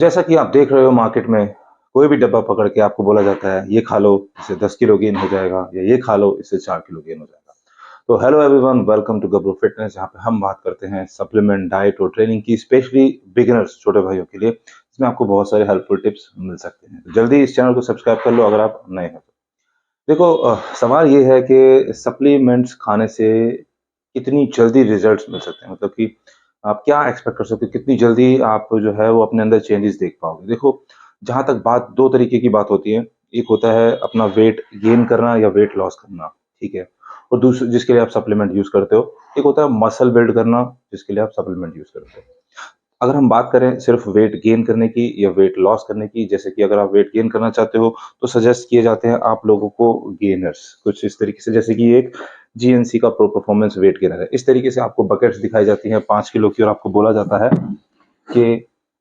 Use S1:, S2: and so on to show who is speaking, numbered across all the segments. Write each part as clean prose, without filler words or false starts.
S1: जैसा कि आप देख रहे हो मार्केट में कोई भी डब्बा पकड़ के आपको बोला जाता है ये खा लो इससे 10 किलो गेन हो जाएगा या ये खा लो इससे 4 किलो गेन हो जाएगा। तो hello everyone, welcome to Gabru fitness, जहाँ पे हम बात करते हैं सप्लीमेंट, डाइट और ट्रेनिंग की, स्पेशली बिगिनर्स, छोटे भाइयों के लिए। इसमें आपको बहुत सारे हेल्पफुल टिप्स मिल सकते हैं। तो जल्दी इस चैनल को सब्सक्राइब कर लो अगर आप नए हैं तो। देखो, सवाल ये है कि सप्लीमेंट्स खाने से कितनी जल्दी रिजल्ट्स मिल सकते हैं, मतलब कि आप क्या एक्सपेक्ट कर सकते हो, कितनी जल्दी आप जो है वो अपने अंदर चेंजेस देख पाओगे। देखो, जहां तक बात, दो तरीके की बात होती है। एक होता है अपना वेट गेन करना या वेट लॉस करना, ठीक है, और दूसरे जिसके लिए आप सप्लीमेंट यूज करते हो। एक होता है मसल बिल्ड करना, जिसके लिए आप सप्लीमेंट यूज करते हो। अगर हम बात करें सिर्फ वेट गेन करने की या वेट लॉस करने की, जैसे कि अगर आप वेट गेन करना चाहते हो तो सजेस्ट किए जाते हैं आप लोगों को गेनर्स, कुछ इस तरीके से, जैसे कि एक जीएनसी का प्रो परफॉर्मेंस वेट गेनर है। इस तरीके से आपको बकेट्स दिखाई जाती हैं 5 किलो की, और आपको बोला जाता है कि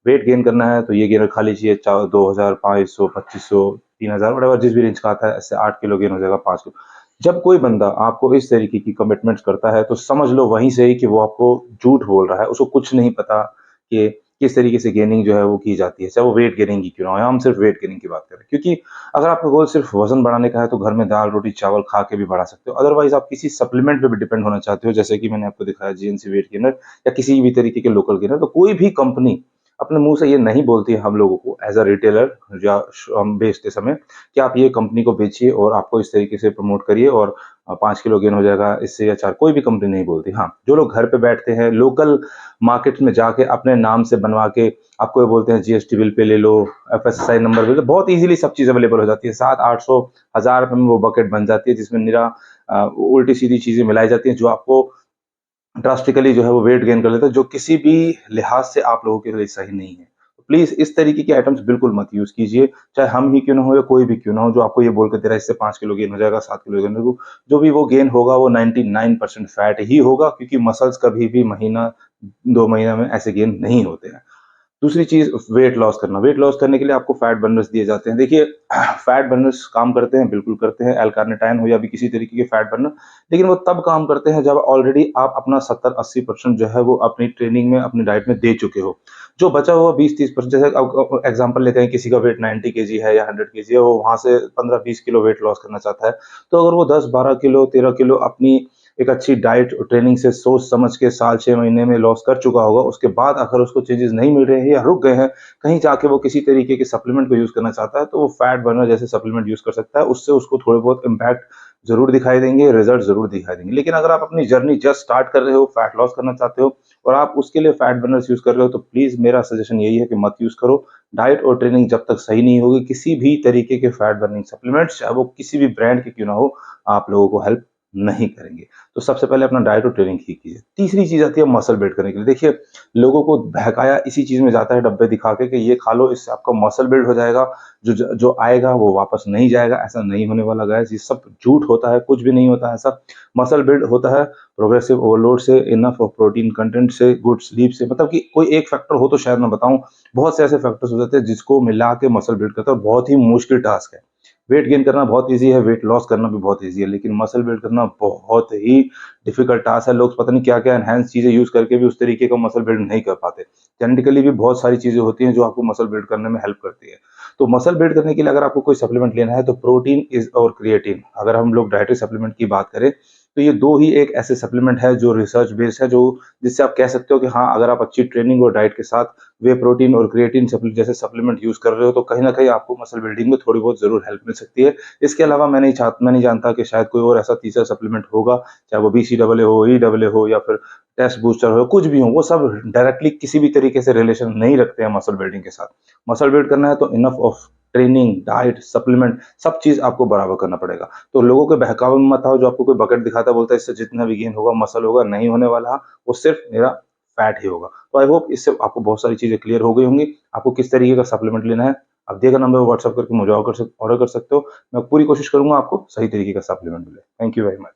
S1: वेट गेन करना है तो ये गेनर खा लीजिए, 2000, 500, 2500, 3000, वट जिस भी रेंज का आता है। इससे 8 किलो गेन हो जाएगा, 5 किलो। जब कोई बंदा आपको इस तरीके की कमिटमेंट्स करता है तो समझ लो वहीं से ही कि वो आपको झूठ बोल रहा है। उसको कुछ नहीं पता कि किस तरीके से गेनिंग जो है वो की जाती है, चाहे वो वेट गेनिंग की क्यों ना हो। हम सिर्फ वेट गेनिंग की बात करें, क्योंकि अगर आपका गोल सिर्फ वजन बढ़ाने का है तो घर में दाल रोटी चावल खा के भी बढ़ा सकते हो। अदरवाइज आप किसी सप्लीमेंट पे भी डिपेंड होना चाहते हो, जैसे कि मैंने आपको दिखाया जीएनसी वेट गेनर या किसी भी तरीके के लोकल गेनर, तो कोई भी कंपनी अपने मुंह से ये नहीं बोलती है हम लोगों को एज अ रिटेलर या हम बेचते समय कि आप ये कंपनी को बेचिए और आपको इस तरीके से प्रमोट करिए और 5 किलो गेन हो जाएगा इससे या 4। कोई भी कंपनी नहीं बोलती। हाँ, जो लोग घर पे बैठते हैं लोकल मार्केट में जाके अपने नाम से बनवा के आपको ये बोलते हैं जीएसटी बिल पे ले लो, एफएसएसआई नंबर ले लो, बहुत इजीली सब चीज अवेलेबल हो जाती है। 700-800 1000 रुपए में वो बकेट बन जाती है, जिसमें निरा उल्टी सीधी चीजें मिलाई जाती हैं जो आपको ड्रास्टिकली जो है वो वेट गेन कर लेता है, जो किसी भी लिहाज से आप लोगों के लिए सही नहीं है। तो प्लीज इस तरीके के आइटम्स बिल्कुल मत यूज कीजिए, चाहे हम ही क्यों ना हो या कोई भी क्यों ना हो, जो आपको ये बोल के दे रहा है इससे 5 किलो गेन हो जाएगा, 7 किलो गेन होगा। जो भी वो गेन होगा वो 99% फैट ही होगा, क्योंकि मसल्स कभी भी महीना 2 महीना में ऐसे गेन नहीं होते हैं। दूसरी चीज, वेट लॉस करना। वेट लॉस करने के लिए आपको फैट बर्नर्स दिए जाते हैं। देखिए, फैट बर्नर्स काम करते हैं, बिल्कुल करते हैं, एल कार्निटाइन हो या भी किसी तरीके के फैट बर्नर। लेकिन वो तब काम करते हैं जब ऑलरेडी आप अपना 70-80% जो है वो अपनी ट्रेनिंग में, अपनी डाइट में दे चुके हो। जो बचा हुआ 20-30%, जैसे एग्जाम्पल लेते हैं, किसी का वेट 90 kg है या 100 kg है, वो वहां से 15-20 किलो वेट लॉस करना चाहता है। तो अगर वो 10-12 किलो, 13 किलो अपनी एक अच्छी डाइट और ट्रेनिंग से सोच समझ के साल 6 महीने में लॉस कर चुका होगा, उसके बाद अगर उसको चेंजेस नहीं मिल रहे हैं या रुक गए हैं, कहीं जाके वो किसी तरीके के सप्लीमेंट को यूज करना चाहता है, तो वो फैट बर्नर जैसे सप्लीमेंट यूज कर सकता है। उससे उसको थोड़े बहुत इम्पैक्ट जरूर दिखाई देंगे, रिजल्ट जरूर दिखाई देंगे। लेकिन अगर आप अपनी जर्नी जस्ट स्टार्ट कर रहे हो, फैट लॉस करना चाहते हो और आप उसके लिए फैट बर्नर्स यूज कर रहे हो, तो प्लीज मेरा सजेशन यही है कि मत यूज करो। डाइट और ट्रेनिंग जब तक सही नहीं होगी, किसी भी तरीके के फैट बर्निंग सप्लीमेंट्स, चाहे वो किसी भी ब्रांड के क्यों ना हो, आप लोगों को हेल्प नहीं करेंगे। तो सबसे पहले अपना डाइट और ट्रेनिंग ठीक कीजिए। तीसरी चीज आती है मसल बिल्ड करने के लिए। देखिए, लोगों को बहकाया इसी चीज में जाता है, डब्बे दिखा के कि ये खा लो इससे आपका मसल बिल्ड हो जाएगा, जो जो आएगा वो वापस नहीं जाएगा। ऐसा नहीं होने वाला गाइस, ये सब झूठ होता है, कुछ भी नहीं होता है ऐसा। मसल बिल्ड होता है प्रोग्रेसिव ओवरलोड से, इनफ ऑफ प्रोटीन कंटेंट से, गुड स्लीप से। मतलब कि कोई एक फैक्टर हो तो शायद मैं बताऊं, बहुत से ऐसे फैक्टर्स हो जाते हैं जिसको मिला के मसल बिल्ड करता है। बहुत ही मुश्किल टास्क है। वेट गेन करना बहुत ईजी है, वेट लॉस करना भी बहुत ईजी है, लेकिन मसल बिल्ड करना बहुत ही डिफिकल्ट टास्क है। लोग पता नहीं क्या क्या एनहांस चीजें यूज करके भी उस तरीके का मसल बिल्ड नहीं कर पाते। जेनेटिकली भी बहुत सारी चीजें होती हैं जो आपको मसल बिल्ड करने में हेल्प करती है। तो मसल बिल्ड करने के लिए अगर आपको कोई सप्लीमेंट लेना है तो प्रोटीन इज और क्रिएटिन, अगर हम लोग डाइटरी सप्लीमेंट की बात करें तो ये दो ही एक ऐसे सप्लीमेंट है जो रिसर्च बेस्ड है, जो जिससे आप कह सकते हो कि हाँ, अगर आप अच्छी ट्रेनिंग और डाइट के साथ वे प्रोटीन और क्रिएटिन जैसे सप्लीमेंट यूज कर रहे हो तो कहीं ना कहीं आपको मसल बिल्डिंग में थोड़ी बहुत जरूर हेल्प मिल सकती है। इसके अलावा मैं नहीं जानता कि शायद कोई और ऐसा तीसरा सप्लीमेंट होगा, चाहे वो BCAA हो, EAA हो या फिर टेस्ट बूस्टर हो, कुछ भी हो, वो सब डायरेक्टली किसी भी तरीके से रिलेशन नहीं रखते हैं मसल बिल्डिंग के साथ। मसल बिल्ड करना है तो enough of training, diet, supplement, सब चीज आपको बराबर करना पड़ेगा। तो लोगों के बहकावे में मत आओ, जो आपको कोई बकेट दिखाता बोलता है इससे जितना भी गेन होगा, मसल होगा, नहीं होने वाला। वो सिर्फ मेरा फैट ही होगा। तो आई होप इससे आपको बहुत सारी चीजें क्लियर हो गई होंगी। आपको किस तरीके का सप्लीमेंट लेना है, आप दिए गए नंबर पर व्हाट्सएप करके मुझे ऑर्डर कर सकते हो। मैं पूरी कोशिश करूंगा आपको सही तरीके का सप्लीमेंट मिले। Thank you very much.